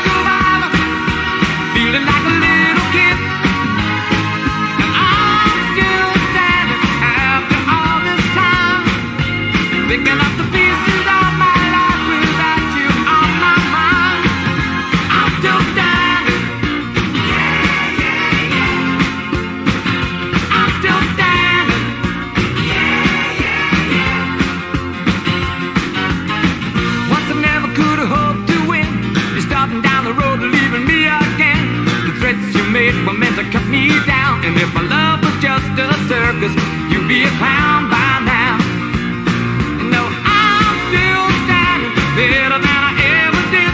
survivor, feeling like a little kid. And I'm still standing after all this time, picking up the pieces of my life without you on my mind. I'm still standing. Yeah, yeah, yeah. I'm still standing. Yeah, yeah, yeah. Once I never could have hoped to win. You're starting down the road, leaving me again. The threats you made were meant to cut me down. And if my love was just a circus, you'd be a clown by now. No, I'm still standing better than I ever did.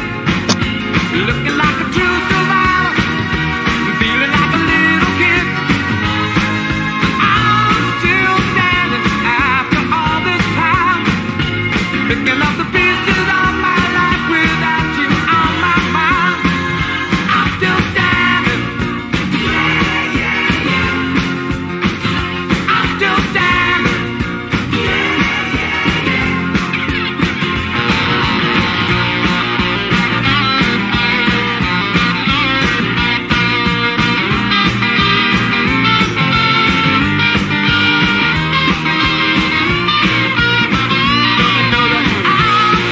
Looking like a true survivor, feeling like a little kid. I'm still standing after all this time, picking up the pieces of my life without you on my mind. I'm still standing. Yeah, yeah, yeah. I'm still standing. Yeah, yeah, yeah. Don't you know that I'm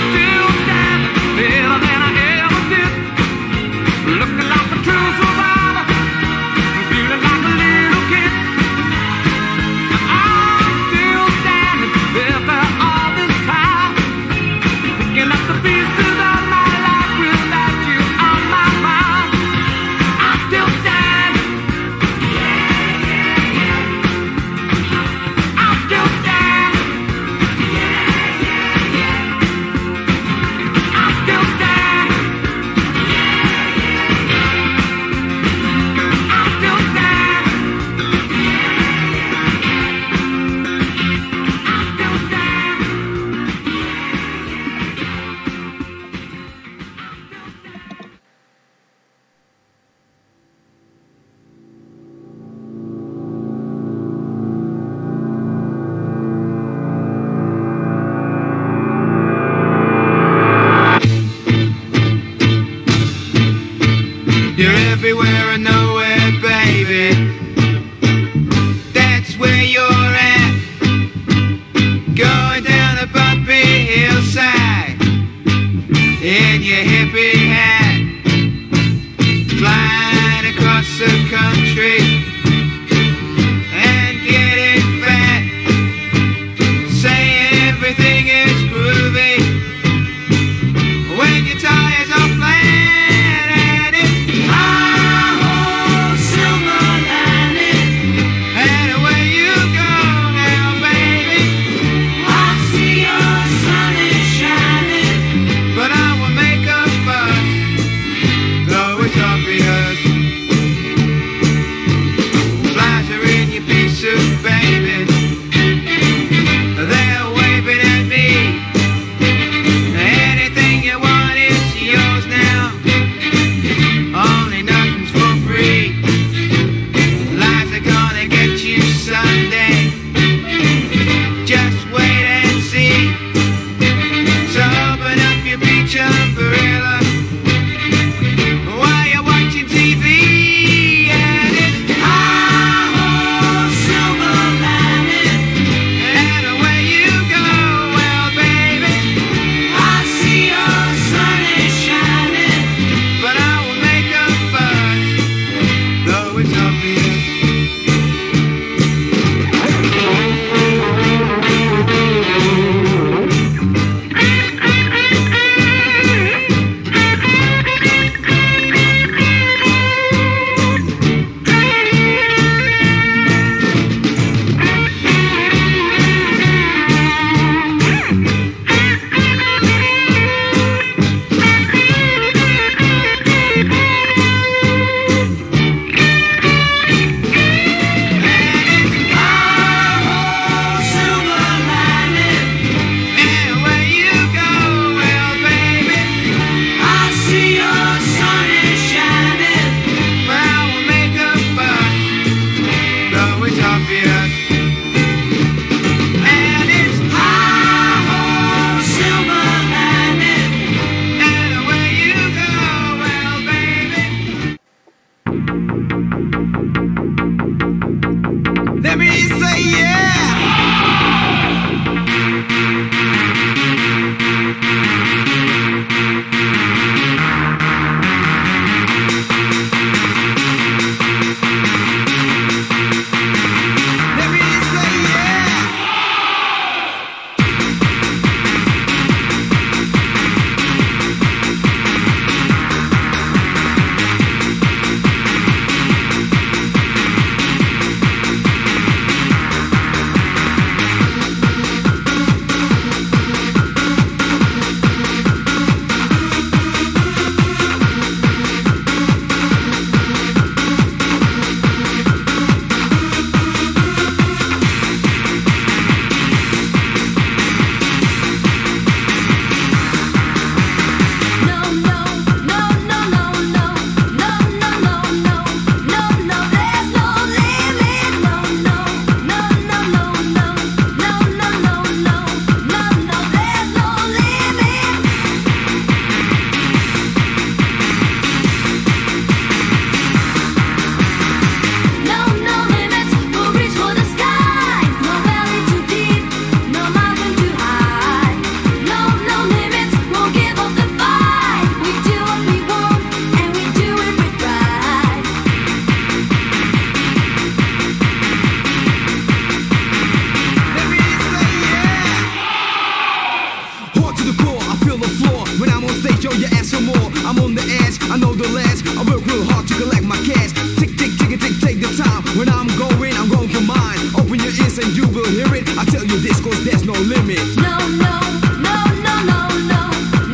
to the core, I feel the floor. When I'm on stage, yo, you ask for more. I'm on the edge, I know the ledge. I work real hard to collect my cash. Tick, tick, tick, tick, take the time. When I'm going for mine. Open your ears and you will hear it. I tell you this, cause there's no limit. No, no, no, no, no, no.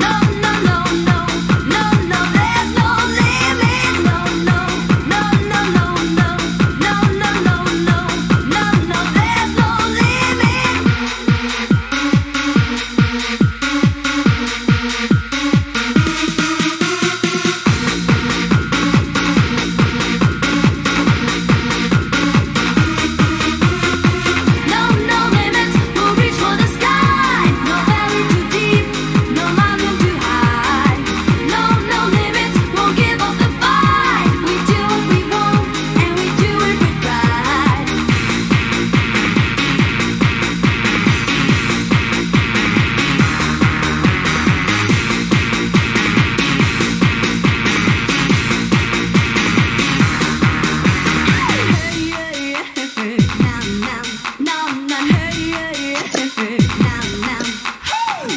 No, no, no, no. No, no, there's no limit. No, no, no, no, no, no. No, no, no, no. No, no, there's no limit. No, no limits. We'll reach for the sky. No valley too deep. No mountain too high. No, no limits. Won't give up the fight. We do what we want, and we do it with pride.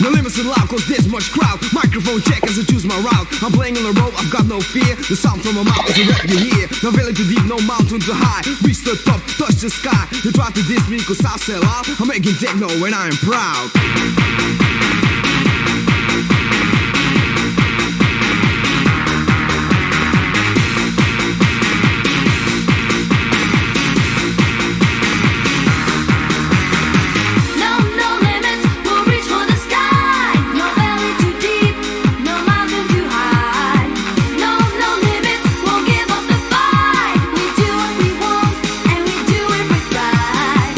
No limits allowed, cause there's much crowd. Microphone check as I choose my route. I'm playing on the road, I've got no fear. The sound from my mouth is a rap you hear. No valley too deep, no mountain too high. Reach the top, touch the sky. You try to diss me cause I sell out. I'm making techno and I am proud. No, no limits. We'll reach for the sky. No valley too deep. No mountain too high. No, no limits. Won't give up the fight. We do what we want, and we do it with pride.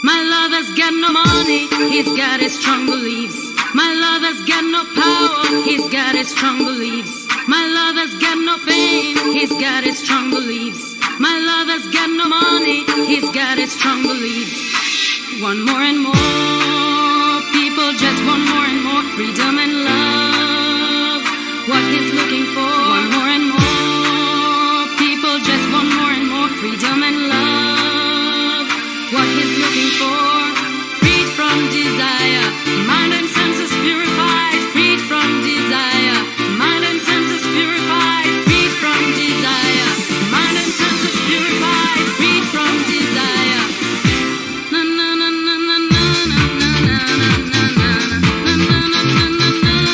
My lover's got no money, he's got his strong beliefs. My lover's got no power, he's got his strong beliefs. My lover's got no fame, he's got his strong beliefs. My lover's got no money, he's got his strong beliefs. Want more and more, people just want more and more freedom and love. What he's looking for, want more and more, people just want more and more freedom and love. What he's looking for, freed from desire, mind and senses purified, freed from desire, mind and senses purified, freed from desire, mind and senses purified, freed from desire. Na na na na na na na na na na na na na na na na.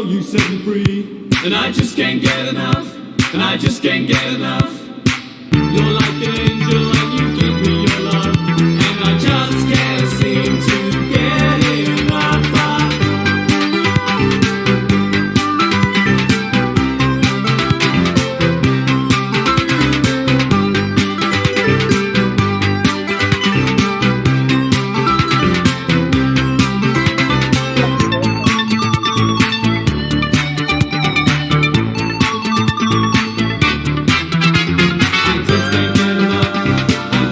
you set me free. And I just can't get enough, and I just can't get enough. You're like an angel and you give me your love, and I just can't seem to get enough. I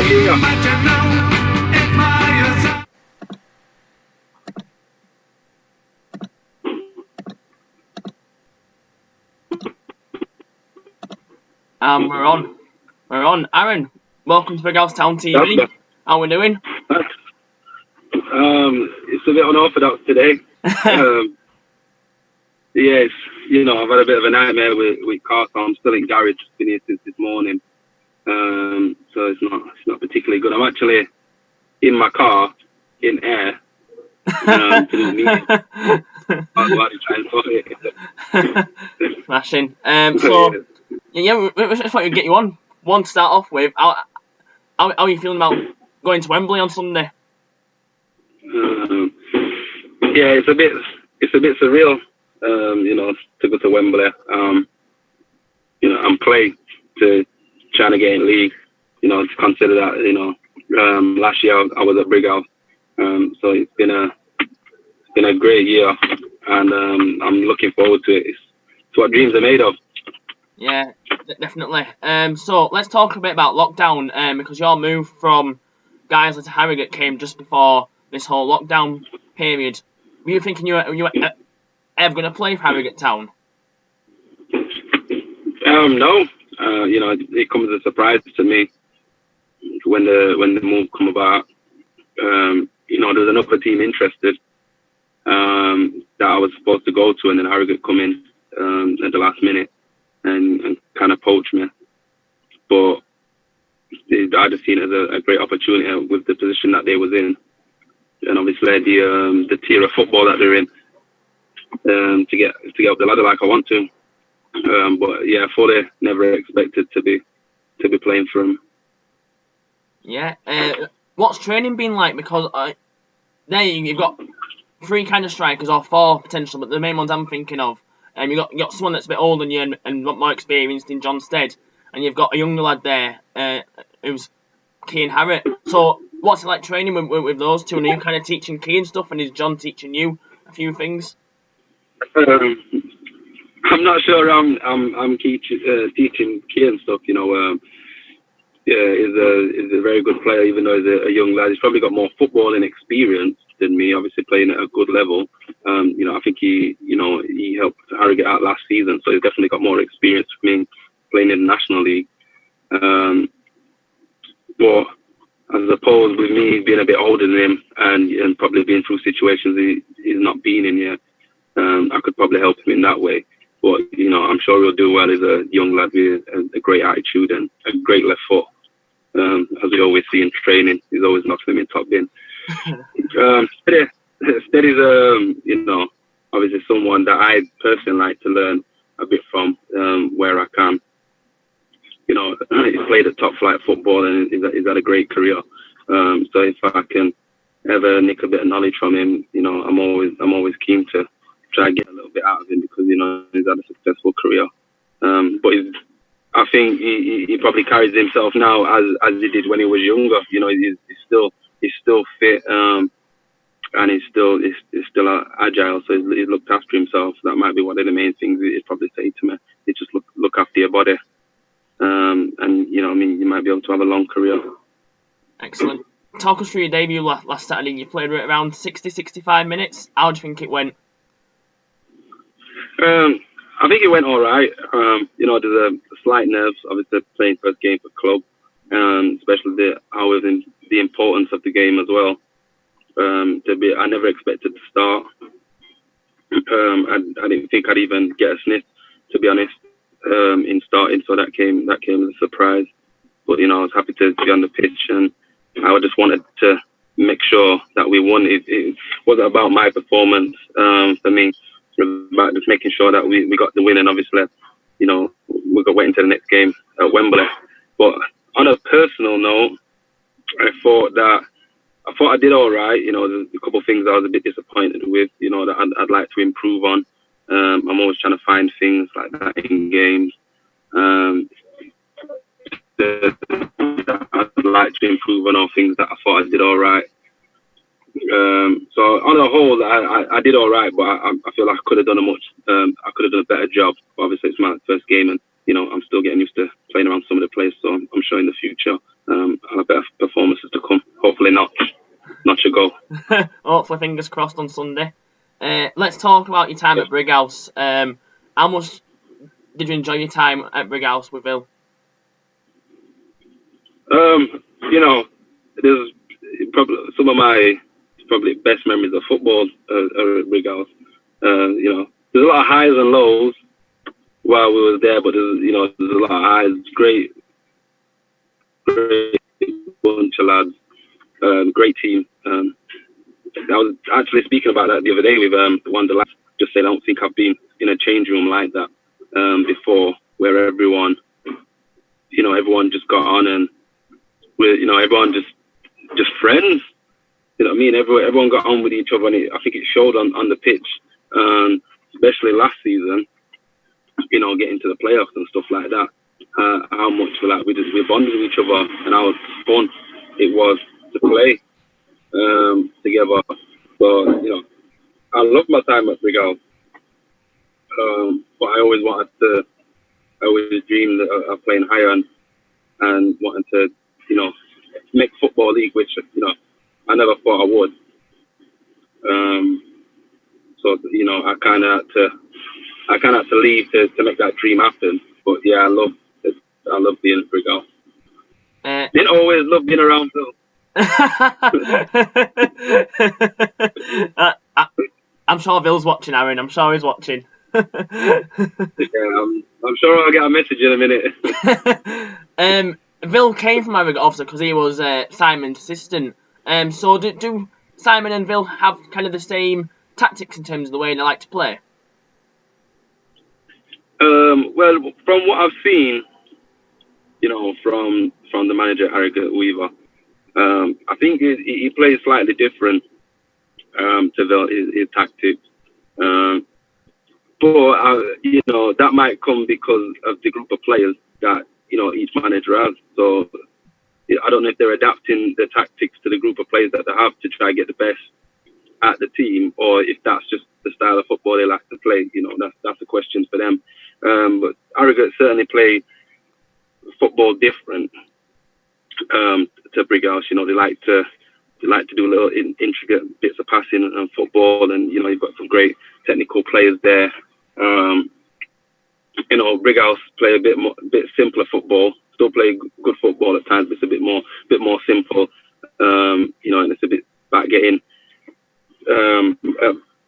Yeah. but you know it's by your side. We're on. We're on. Aaron, welcome to Big House Town TV. That's- How we doing? It's a bit unorthodox today. Yes, I've had a bit of a nightmare with car, so I'm still in garage. Been here since this morning. So it's not particularly good. I'm actually in my car in air. To do the meeting. I'm about to try and sort it. Smashing. So yeah, we just want to get you on. One to start off with, how are you feeling about going to Wembley on Sunday? Yeah, it's a bit surreal. To go to Wembley. I'm playing to trying to get in league. To consider that. Last year I was at Brighouse. So it's been a great year, and I'm looking forward to it. It's what dreams are made of. Yeah, definitely. So let's talk a bit about lockdown. Because your move from Guiseley to Harrogate came just before this whole lockdown period. Were you thinking you were ever going to play for Harrogate Town? No. It comes as a surprise to me when the move come about. There's another team interested that I was supposed to go to, and then Harrogate come in at the last minute and kind of poach me. But I just seen it as a great opportunity with the position that they was in, and obviously the tier of football that they're in, to get up the ladder like I want to. But yeah, fully never expected to be playing for them. Yeah. What's training been like? Because there you've got 3 kind of strikers, or 4 potential, but the main ones I'm thinking of. You got someone that's a bit older than you and more experienced in John Stead, and you've got a younger lad there who's Kean Harrett. So what's it like training with those two? And are you kind of teaching Kean stuff, and is John teaching you a few things? I'm not sure. I'm teaching Kean stuff. He's a very good player, even though he's a young lad. He's probably got more footballing experience than me, obviously playing at a good level. I think he helped Harrogate out last season, so he's definitely got more experience from me playing in the National League. But as opposed with me being a bit older than him and probably being through situations he's not been in yet, I could probably help him in that way. But, I'm sure he'll do well. He's a young lad with a great attitude and a great left foot. As we always see in training, he's always knocking them in top bin. Steady's, obviously someone that I personally like to learn a bit from, where I can. He's played at top flight football and he's had a great career. So if I can ever nick a bit of knowledge from him, I'm always keen to try and get a little bit out of him because, he's had a successful career. But I think he probably carries himself now as he did when he was younger. He's still fit, and he's still agile. So he's looked after himself. That might be one of the main things he'd probably say to me. Is just look after your body, and you might be able to have a long career. Excellent. Talk us through your debut last Saturday. You played around 65 minutes. How do you think it went? I think it went all right. There's a slight nerves, obviously, playing first game for club, especially the importance of the game as well. I never expected to start. I didn't think I'd even get a sniff, to be honest, in starting. So that came as a surprise. But I was happy to be on the pitch, and I just wanted to make sure that we won. It wasn't about my performance for me. It was about just making sure that we got the win, and obviously, we got went into the next game at Wembley. But on a personal note, I thought I did all right. There's a couple of things I was a bit disappointed with. That I'd like to improve on. I'm always trying to find things like that in games. I'd like to improve on all things that I thought I did all right. So on the whole, I did all right, but I feel like I could have done a better job. Obviously, it's my first game, and I'm still getting used to playing around some of the players. So I'm sure in the future I'll have better performances to come. Hopefully not your goal. Hopefully, fingers crossed on Sunday. Let's talk about your time at Brighouse. How much did you enjoy your time at Brighouse with Bill? There's probably some of my best memories of football at Brighouse. There's a lot of highs and lows while we was there, but there's a lot of highs. Great bunch of lads, great team. I was actually speaking about that the other day with one of the lads. Just said I don't think I've been in a change room like that before, where everyone just got on and everyone just friends. You know what I mean? Everyone got on with each other, and I think it showed on the pitch, especially last season. Getting to the playoffs and stuff like that. How much we bonded with each other, and how fun it was to play together. So I love my time at Brighouse, but I always dreamed of playing higher and wanting to make football league, which I never thought I would. So I kind of had to leave to make that dream happen. But yeah, I love being at Brighouse. Didn't always love being around Bill. I'm sure Bill's watching, Aaron. I'm sure he's watching. Yeah, I'm sure I'll get a message in a minute. Bill came from Harrogate obviously because he was Simon's assistant. So do Simon and Bill have kind of the same tactics in terms of the way they like to play? Well, from what I've seen, from the manager Harrogate Weaver, I think he plays slightly different to his tactics. But that might come because of the group of players that each manager has. So I don't know if they're adapting the tactics to the group of players that they have to try and get the best at the team, or if that's just the style of football they like to play. That's a question for them. But Harrogate certainly play football different to Brighouse. They like to do little intricate bits of passing and football, and you've got some great technical players there. Brighouse play a bit simpler football. Still play good football at times, but it's a bit more simple. And it's a bit about getting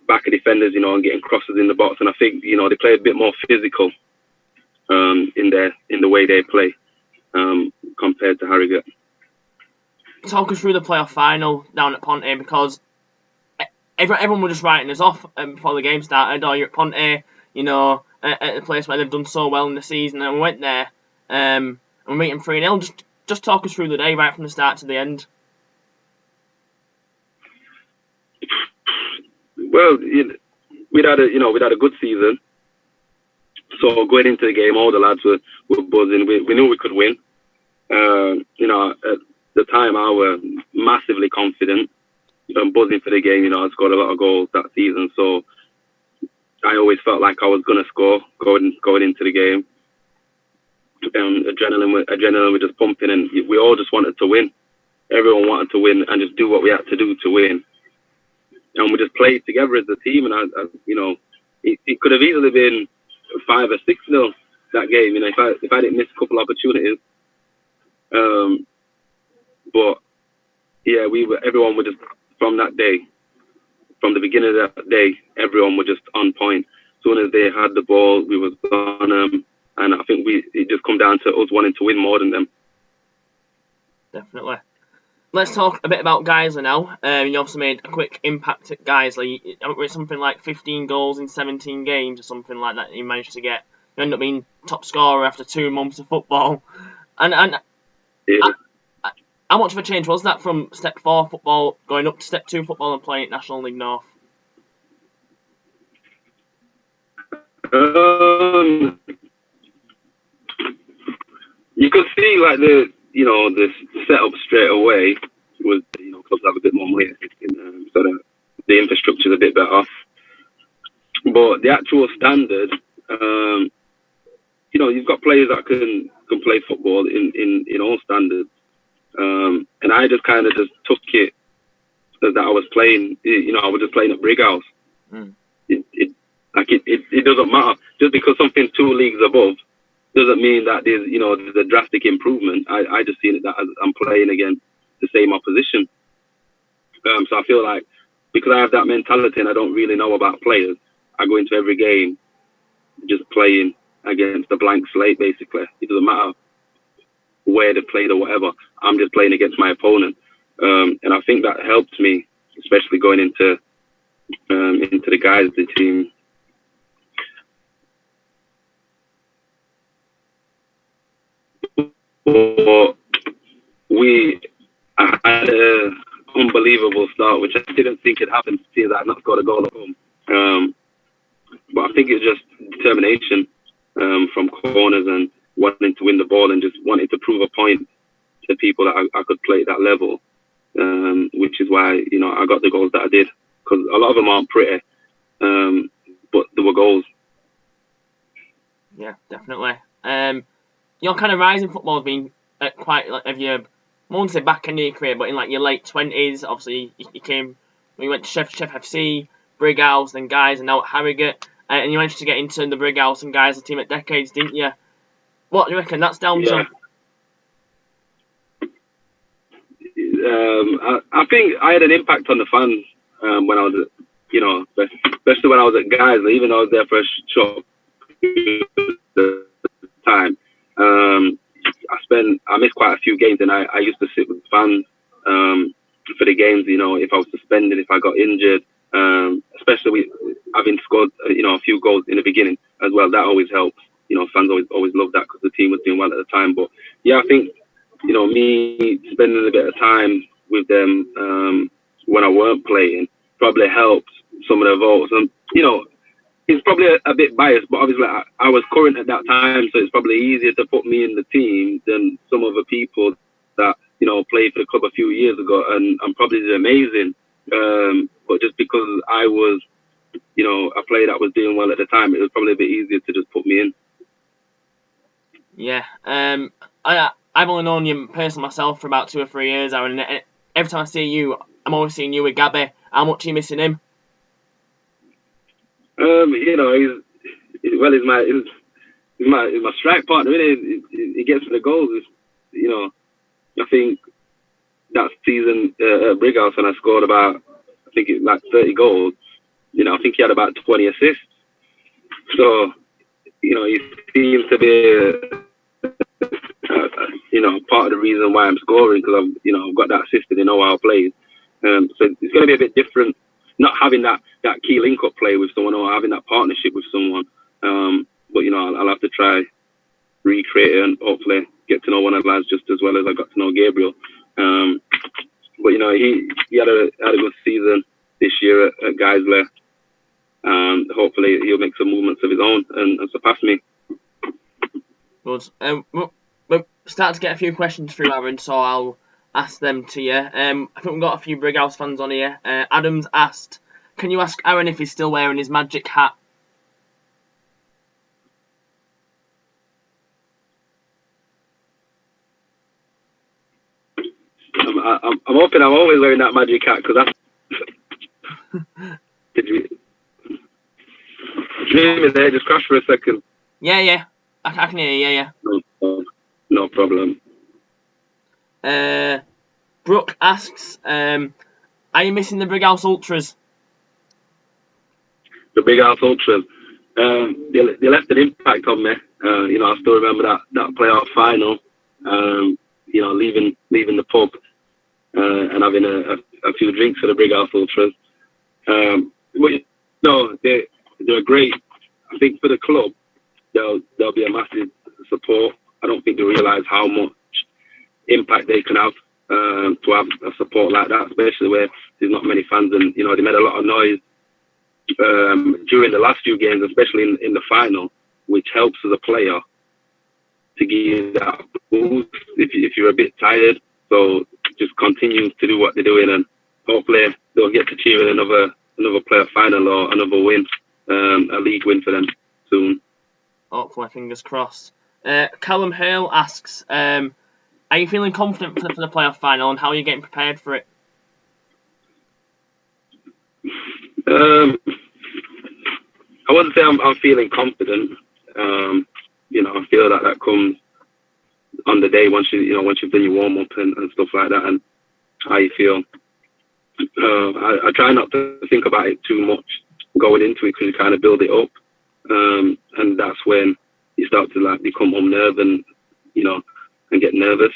back of defenders, and getting crosses in the box. And I think they play a bit more physical in the way they play compared to Harrogate. Talk us through the playoff final down at Ponte, because everyone was just writing us off before the game started. Oh, you're at Ponte, at the place where they've done so well in the season, and we went there and we're meeting 3-0. Just talk us through the day right from the start to the end. Well, we'd had a good season. So going into the game, all the lads were buzzing. We knew we could win. At the time, I was massively confident. Buzzing for the game. I scored a lot of goals that season, so I always felt like I was going to score going into the game. Adrenaline was just pumping, and we all just wanted to win. Everyone wanted to win and just do what we had to do to win. And we just played together as a team, and it could have easily been 5 or 6-0 that game. If I didn't miss a couple opportunities. But yeah, everyone was just from that day, from the beginning of that day, everyone was just on point. As soon as they had the ball, we was on them, and I think it just come down to us wanting to win more than them. Definitely. Let's talk a bit about Guiseley now. You obviously made a quick impact at Guiseley. It's something like 15 goals in 17 games or something like that you managed to get. You ended up being top scorer after 2 months of football. And Yeah. How much of a change was that from Step 4 football going up to Step 2 football and playing at National League North? You could see the setup straight away was clubs have a bit more money, so the infrastructure is a bit better. But the actual standard, you've got players players that can play football in all standards. And I just kind of just took it that I was playing. You know, I was just playing at Brighouse. It doesn't matter just because something's 2 leagues above doesn't mean that there's a drastic improvement. I just see it that as I'm playing against the same opposition. So I feel like because I have that mentality and I don't really know about players, I go into every game just playing against a blank slate. Basically, it doesn't matter where they played or whatever. I'm just playing against my opponent, and I think that helped me, especially going into the guys, the team. But I had an unbelievable start, which I didn't think had happened, seeing that I not scored a goal at home. But I think it's just determination from corners and wanting to win the ball and just wanting to prove a point to people that I could play at that level, which is why I got the goals that I did, because a lot of them aren't pretty, but there were goals. Yeah, definitely. Your kind of rise in football has been quite like, have you, I won't say back in your career, but in like your late 20s, obviously you went to Sheff FC, Brighouse, then Guys, and now at Harrogate, and you managed to get into the Brighouse and Guys team at Decades, didn't you? What do you reckon that's down to? I think I had an impact on the fans when I was at, especially when I was at Guys, even though I was there for a short time. I missed quite a few games, and I used to sit with fans for the games. If I was suspended, if I got injured, especially having scored a few goals in the beginning as well, that always helps. Fans always love that because the team was doing well at the time. But yeah, I think me spending a bit of time with them when I weren't playing probably helped some of the votes. And it's probably a bit biased, but obviously I was current at that time, so it's probably easier to put me in the team than some other people that played for the club a few years ago and probably did amazing. But just because I was a player that was doing well at the time, it was probably a bit easier to just put me in. Yeah, I've only known you personally myself for about 2 or 3 years, Aaron. And every time I see you, I'm always seeing you with Gabby. How much are you missing him? He's my strike partner. Really, he gets the goals. I think that season at Brighouse when I scored about, I think it's like 30 goals. I think he had about 20 assists. So, he seems to be part of the reason why I'm scoring, because I've got that system in how I play. So it's going to be a bit different, not having that key link-up play with someone or having that partnership with someone. But I'll have to try recreate it and hopefully get to know one of the lads just as well as I got to know Gabriel. But he had a good season this year at Guiseley. Hopefully he'll make some movements of his own and surpass me. Good. We're starting to get a few questions through, Aaron, so I'll ask them to you. I think we've got a few Brighouse fans on here. Adams asked, can you ask Aaron if he's still wearing his magic hat? I'm hoping I'm always wearing that magic hat, because that's... Did you hear me there? Just crash for a second. Yeah. I can hear you, yeah. No problem. Brooke asks, are you missing the Brighouse Ultras? The Brighouse Ultras. They left an impact on me. I still remember that playoff final. Leaving the pub and having a few drinks for the Brighouse Ultras. But they're great. I think for the club, there'll be a massive support. I don't think they realise how much impact they can have to have a support like that, especially where there's not many fans, and they made a lot of noise during the last few games, especially in the final, which helps as a player to give you that boost if you're a bit tired. So just continue to do what they're doing, and hopefully they'll get to cheer in another playoff final or another win, a league win for them soon. Hopefully, fingers crossed. Callum Hale asks, are you feeling confident for the playoff final, and how are you getting prepared for it? I wouldn't say I'm feeling confident. I feel that comes on the day once you've done your warm up and stuff like that, and how you feel. I try not to think about it too much going into it, because you kind of build it up, and that's when you start to become unnerved and get nervous.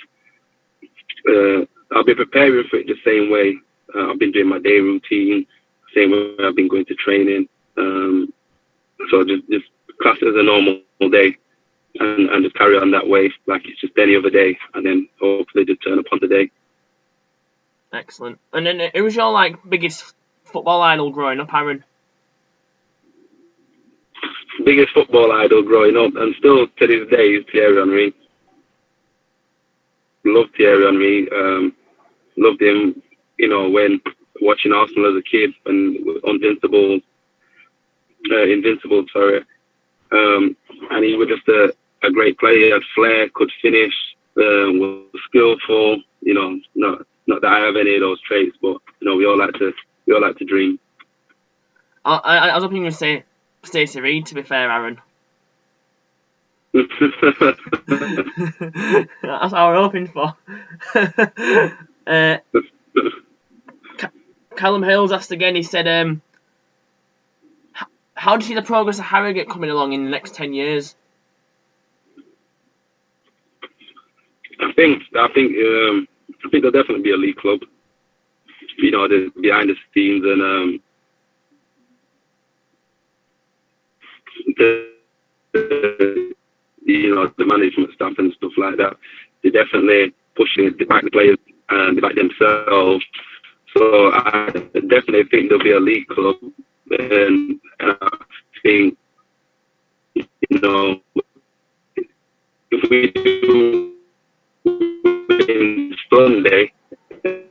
I'll be preparing for it the same way I've been doing my day routine, same way I've been going to training. So just class it as a normal day, and just carry on that way like it's just any other day, and then hopefully just turn up on the day. Excellent. And then who was your biggest football idol growing up, Aaron? Biggest football idol growing up, and still to this day, is Thierry Henry. Loved Thierry Henry. Loved him, when watching Arsenal as a kid and Invincible, and he was just a great player. He had flair, could finish, was skillful. Not that I have any of those traits, but we all like to dream. I was hoping you were going to say Stacey Reid, to be fair, Aaron. That's what we're hoping for. Callum Hales asked again, he said, how do you see the progress of Harrogate coming along in the next 10 years? I think there'll definitely be a league club. The behind the scenes and the management staff and stuff like that. They're definitely pushing it. They back the players and they back themselves. So I definitely think there'll be a league club, and I think if we do Sunday,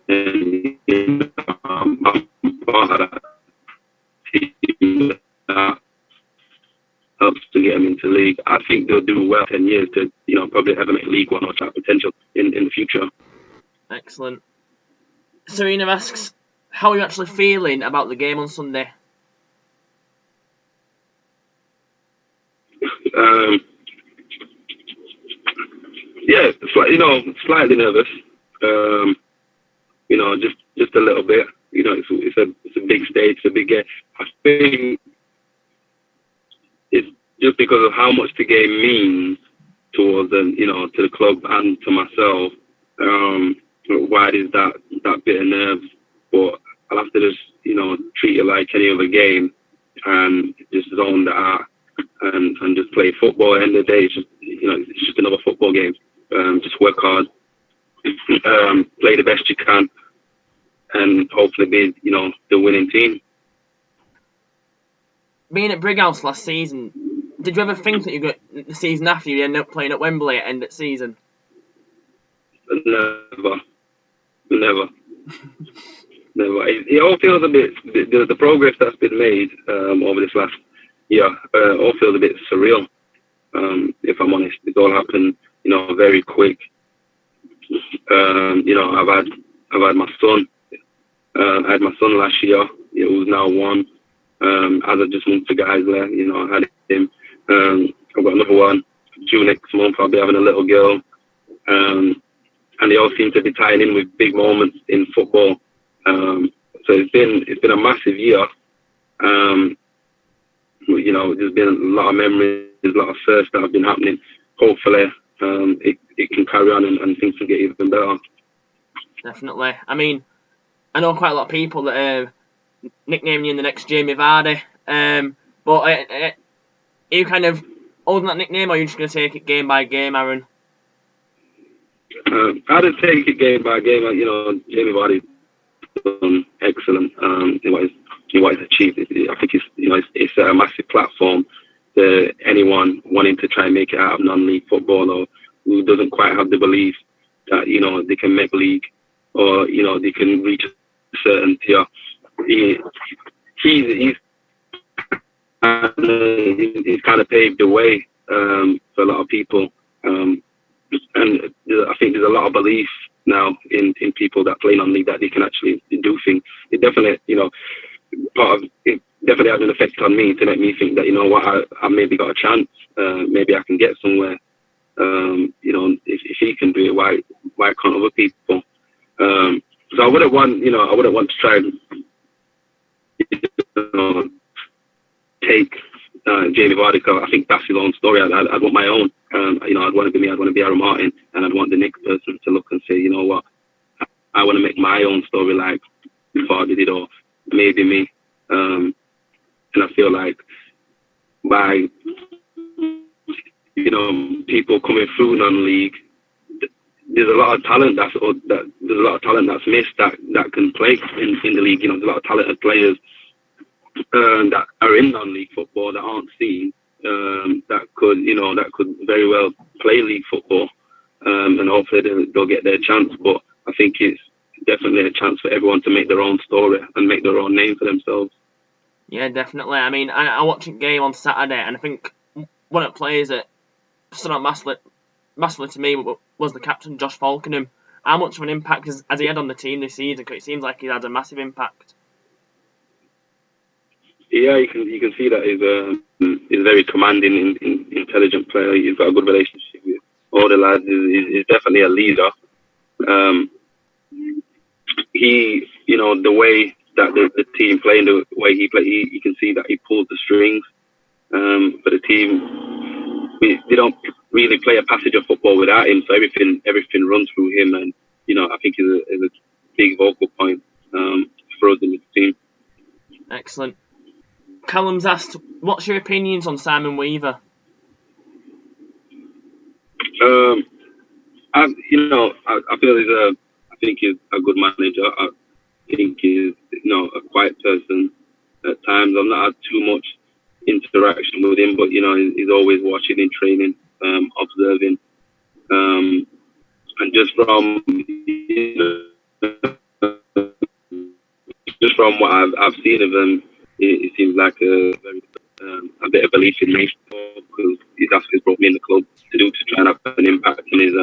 and I'm part of that team that helps to get them into league. I think they'll do well 10 years to probably ever make League One or that potential in the future. Excellent. Serena asks, how are you actually feeling about the game on Sunday? Yeah, slightly nervous. Just a little bit. It's a big stage, it's a big game. I think it's just because of how much the game means towards to the club and to myself. Why is that bit of nerves? But I'll have to just treat it like any other game and just zone that out and just play football. At the end of the day, it's just another football game. Just work hard, play the best you can, and hopefully be the winning team. Being at Brighouse last season, did you ever think that you got the season after you end up playing at Wembley at end of season? Never. It all feels a bit. The progress that's been made over this last year all feels a bit surreal. If I'm honest, it all happened, very quick. I've had my son. I had my son last year, who's now 1. As I just moved to Guiseley, I had him. I've got another one. June next month, I'll be having a little girl. And they all seem to be tying in with big moments in football. So it's been a massive year. There's been a lot of memories, a lot of firsts that have been happening. Hopefully, it can carry on and things can get even better. Definitely. I mean, I know quite a lot of people that are nicknaming you in the next Jamie Vardy. But are you kind of holding that nickname, or are you just going to take it game by game, Aaron? I'd take it game by game. Jamie Vardy's done excellent. What he's achieved. I think it's a massive platform to anyone wanting to try and make it out of non-league football, or who doesn't quite have the belief that they can make league, or they can reach a certain tier. He's kind of paved the way for a lot of people And I think there's a lot of belief now in people that play non-league that they can actually do things. It definitely, part of it definitely had an effect on me to make me think that, I maybe got a chance. Maybe I can get somewhere. If he can do it, why can't other people? So I wouldn't want to try and take Jamie Vardy. I think that's his own story. I'd want my own. I'd want to be me. I'd want to be Aaron Martin, and I'd want the next person to look and say, you know what, I want to make my own story like Vardy did, or maybe me. And I feel like by people coming through non-league, there's a lot of talent that's missed that can play in the league. There's a lot of talented players that are in non-league football that aren't seen, that could very well play league football, and hopefully they'll get their chance. But I think it's definitely a chance for everyone to make their own story and make their own name for themselves. Yeah, definitely. I mean, I watched a game on Saturday, and I think one of the players that stood out massively to me was the captain, Josh Falkenham. How much of an impact has he had on the team this season? Because it seems like he's had a massive impact. Yeah, you can see that he's a very commanding, intelligent player. He's got a good relationship with all the lads. He's definitely a leader. The way that the team play and the way he play, you can see that he pulls the strings for the team. They don't really play a passage of football without him, so everything runs through him, and I think he's a big vocal point for us in the team. Excellent. Callum's asked, what's your opinions on Simon Weaver? I feel I think he's a good manager. I think he's a quiet person at times. I've not had too much interaction with him, but he's always watching in training, observing, and just from what I've seen of him, it seems like a bit of belief in me, because he's brought me in the club to try and have an impact on his.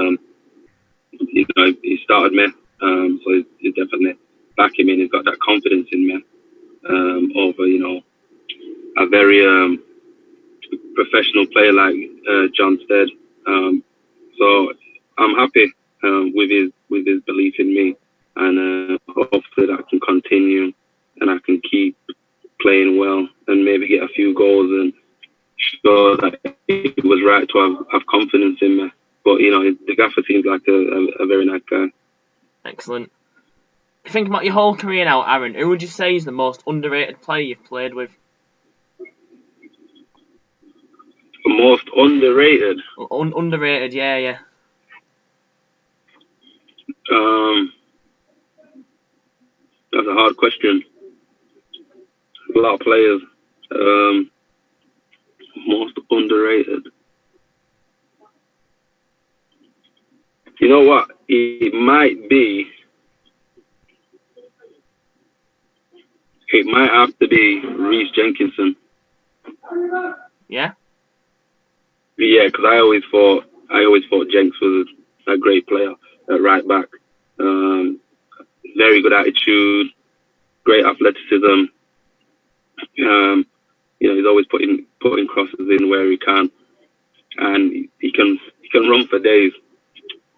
He started me, so he's definitely backing me, and he's got that confidence in me over a very professional player like John Stead. So I'm happy with his belief in me, and hopefully that can continue, and I can keep playing well and maybe get a few goals and show that it was right to have confidence in me. But the gaffer seems like a very nice guy. Excellent. Think about your whole career now, Aaron. Who would you say is the most underrated player you've played with? The most underrated? Underrated, yeah. That's a hard question. A lot of players. Most underrated. You know what? It might have to be Reece Jenkinson. Yeah? Yeah, because I always thought Jenks was a great player at right back. Very good attitude, great athleticism. He's always putting crosses in where he can, and he can run for days.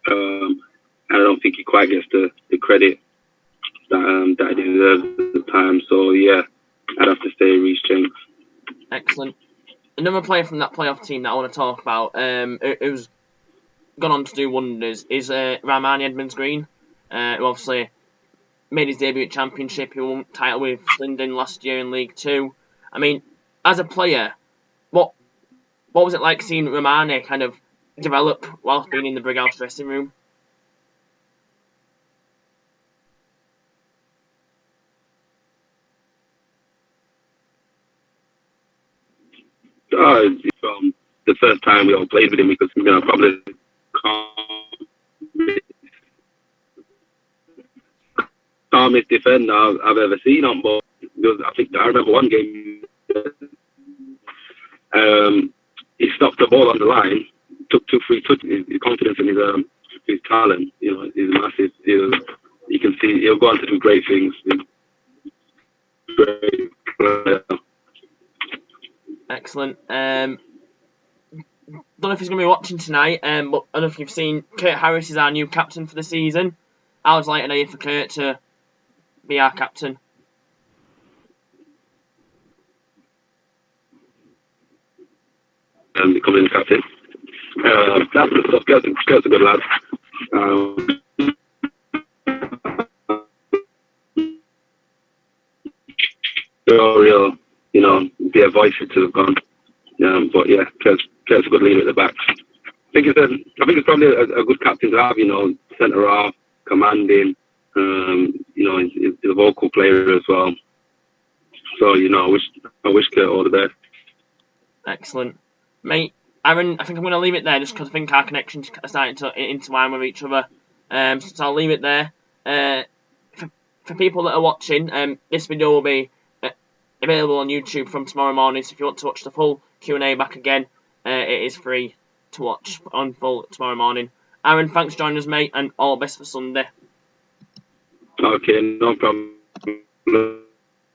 And I don't think he quite gets the credit that he deserves at the time. So yeah, I'd have to say Reece Jenks. Excellent. Another player from that playoff team that I want to talk about, who's gone on to do wonders, is Rarmani Edmonds-Green, who obviously made his debut at Championship. He won title with Swindon last year in League 2. I mean, as a player, what was it like seeing Rarmani kind of develop whilst being in the Brighouse dressing room? From the first time we all played with him, because probably calmest defender I've ever seen on ball. I remember one game, he stopped the ball on the line, took 2-3 touches. His confidence and his talent, you know, is massive. You can see he'll go on to do great things. Great player. Excellent. Don't know if he's going to be watching tonight, but I don't know if you've seen Kurt Harris is our new captain for the season. I would like an idea for Kurt to be our captain. Becoming the captain. That's good stuff. Kurt's a good lad. They're all real, you know, be a voice to have gone. But yeah, Kurt's a good leader at the back. I think it's probably a good captain to have, you know, centre half, commanding, you know, he's a vocal player as well. So, you know, I wish Kurt all the best. Excellent. Mate, Aaron, I think I'm going to leave it there just because I think our connections are starting to intertwine with each other. So I'll leave it there. For people that are watching, this video will be available on YouTube from tomorrow morning. So if you want to watch the full Q&A back again, it is free to watch on full tomorrow morning. Aaron, thanks for joining us, mate, and all the best for Sunday. Okay, no problem.